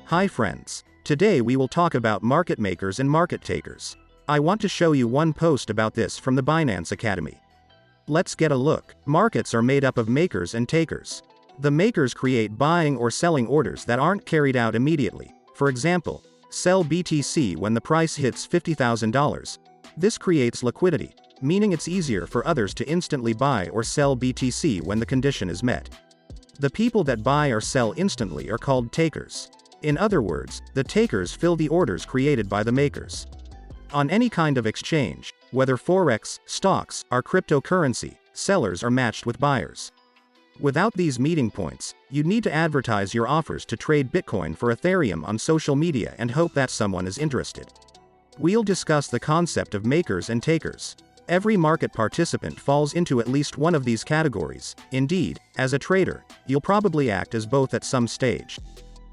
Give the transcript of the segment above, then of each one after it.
Hi friends. Today we will talk about market makers and market takers. I want to show you one post about this from the Binance Academy. Let's get a look. Markets are made up of makers and takers. The makers create buying or selling orders that aren't carried out immediately. For example, sell BTC when the price hits $50,000. This creates liquidity, meaning it's easier for others to instantly buy or sell BTC when the condition is met. The people that buy or sell instantly are called takers. In other words, the takers fill the orders created by the makers. On any kind of exchange, whether forex, stocks, or cryptocurrency, sellers are matched with buyers. Without these meeting points, you'd need to advertise your offers to trade Bitcoin for Ethereum on social media and hope that someone is interested. We'll discuss the concept of makers and takers. Every market participant falls into at least one of these categories. Indeed, as a trader, you'll probably act as both at some stage.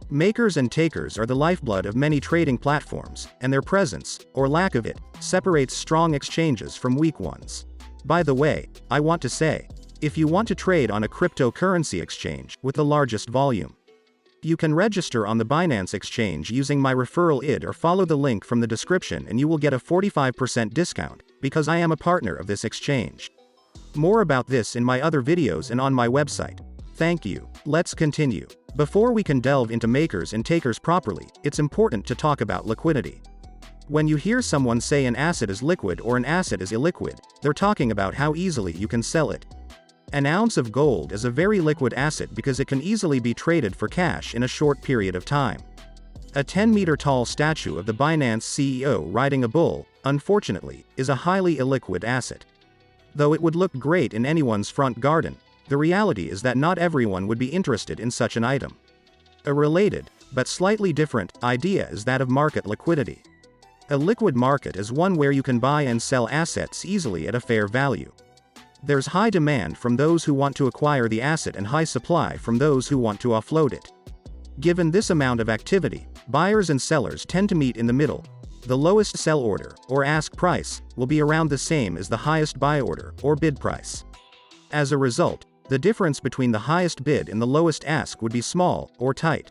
Makers and takers are the lifeblood of many trading platforms, and their presence, or lack of it, separates strong exchanges from weak ones. By the way, I want to say, if you want to trade on a cryptocurrency exchange with the largest volume, you can register on the Binance exchange using my referral ID or follow the link from the description and you will get a 45% discount, because I am a partner of this exchange. More about this in my other videos and on my website. Thank you. Let's continue. Before we can delve into makers and takers properly, it's important to talk about liquidity. When you hear someone say an asset is liquid or an asset is illiquid, they're talking about how easily you can sell it. An ounce of gold is a very liquid asset because it can easily be traded for cash in a short period of time. A 10-meter-tall statue of the Binance CEO riding a bull, unfortunately, is a highly illiquid asset. Though it would look great in anyone's front garden, the reality is that not everyone would be interested in such an item. A related, but slightly different, idea is that of market liquidity. A liquid market is one where you can buy and sell assets easily at a fair value. There's high demand from those who want to acquire the asset and high supply from those who want to offload it. Given this amount of activity, buyers and sellers tend to meet in the middle. The lowest sell order, or ask price, will be around the same as the highest buy order, or bid price. As a result, the difference between the highest bid and the lowest ask would be small, or tight.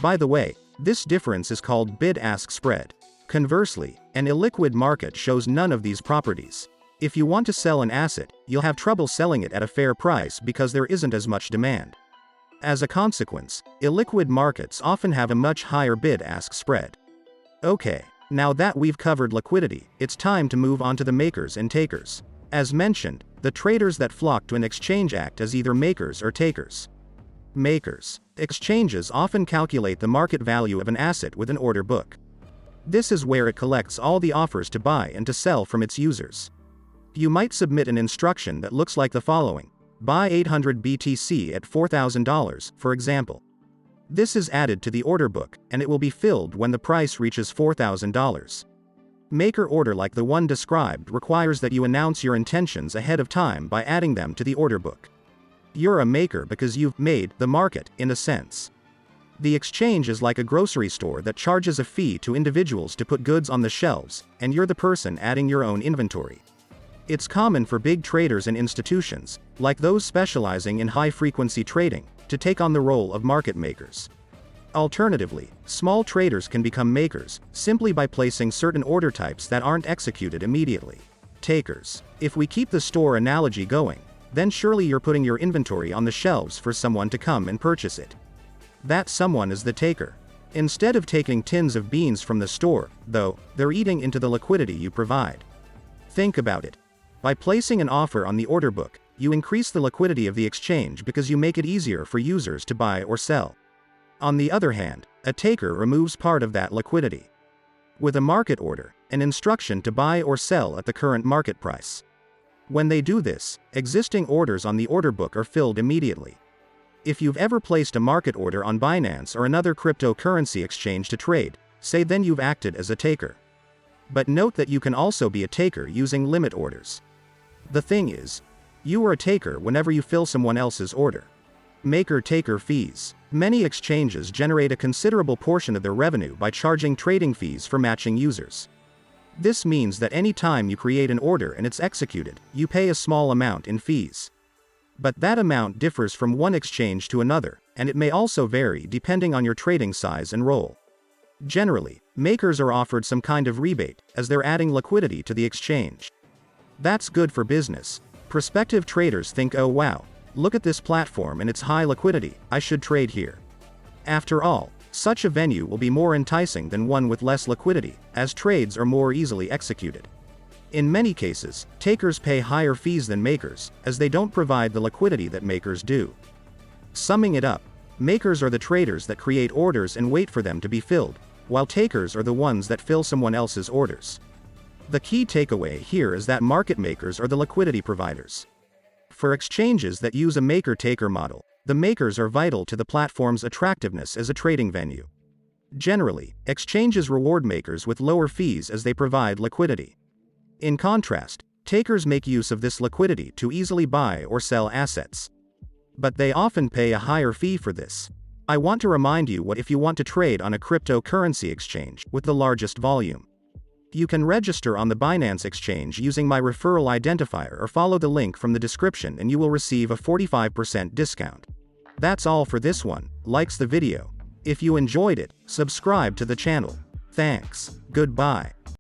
By the way, this difference is called bid-ask spread. Conversely, an illiquid market shows none of these properties. If you want to sell an asset, you'll have trouble selling it at a fair price because there isn't as much demand. As a consequence, illiquid markets often have a much higher bid-ask spread. Okay, now that we've covered liquidity, it's time to move on to the makers and takers. As mentioned, the traders that flock to an exchange act as either makers or takers. Makers. Exchanges often calculate the market value of an asset with an order book. This is where it collects all the offers to buy and to sell from its users. You might submit an instruction that looks like the following: buy 800 BTC at $4,000, for example. This is added to the order book, and it will be filled when the price reaches $4,000. Maker order like the one described requires that you announce your intentions ahead of time by adding them to the order book. You're a maker because you've made the market, in a sense. The exchange is like a grocery store that charges a fee to individuals to put goods on the shelves, and you're the person adding your own inventory. It's common for big traders and institutions, like those specializing in high-frequency trading, to take on the role of market makers. Alternatively, small traders can become makers, simply by placing certain order types that aren't executed immediately. Takers. If we keep the store analogy going, then surely you're putting your inventory on the shelves for someone to come and purchase it. That someone is the taker. Instead of taking tins of beans from the store, though, they're eating into the liquidity you provide. Think about it. By placing an offer on the order book, you increase the liquidity of the exchange because you make it easier for users to buy or sell. On the other hand, a taker removes part of that liquidity. With a market order, an instruction to buy or sell at the current market price. When they do this, existing orders on the order book are filled immediately. If you've ever placed a market order on Binance or another cryptocurrency exchange to trade, say then you've acted as a taker. But note that you can also be a taker using limit orders. The thing is, you are a taker whenever you fill someone else's order. Maker-taker fees. Many exchanges generate a considerable portion of their revenue by charging trading fees for matching users. This means that any time you create an order and it's executed, you pay a small amount in fees. But that amount differs from one exchange to another, and it may also vary depending on your trading size and role. Generally, makers are offered some kind of rebate, as they're adding liquidity to the exchange. That's good for business. Prospective traders think, oh wow, look at this platform and its high liquidity, I should trade here. After all, such a venue will be more enticing than one with less liquidity, as trades are more easily executed. In many cases, takers pay higher fees than makers, as they don't provide the liquidity that makers do. Summing it up, makers are the traders that create orders and wait for them to be filled, while takers are the ones that fill someone else's orders. The key takeaway here is that market makers are the liquidity providers. For exchanges that use a maker-taker model, the makers are vital to the platform's attractiveness as a trading venue. Generally, exchanges reward makers with lower fees as they provide liquidity. In contrast, takers make use of this liquidity to easily buy or sell assets. But they often pay a higher fee for this. I want to remind you what if you want to trade on a cryptocurrency exchange with the largest volume. You can register on the Binance exchange using my referral identifier or follow the link from the description and you will receive a 45% discount. That's all for this one. Likes the video. If you enjoyed it, subscribe to the channel. Thanks. Goodbye.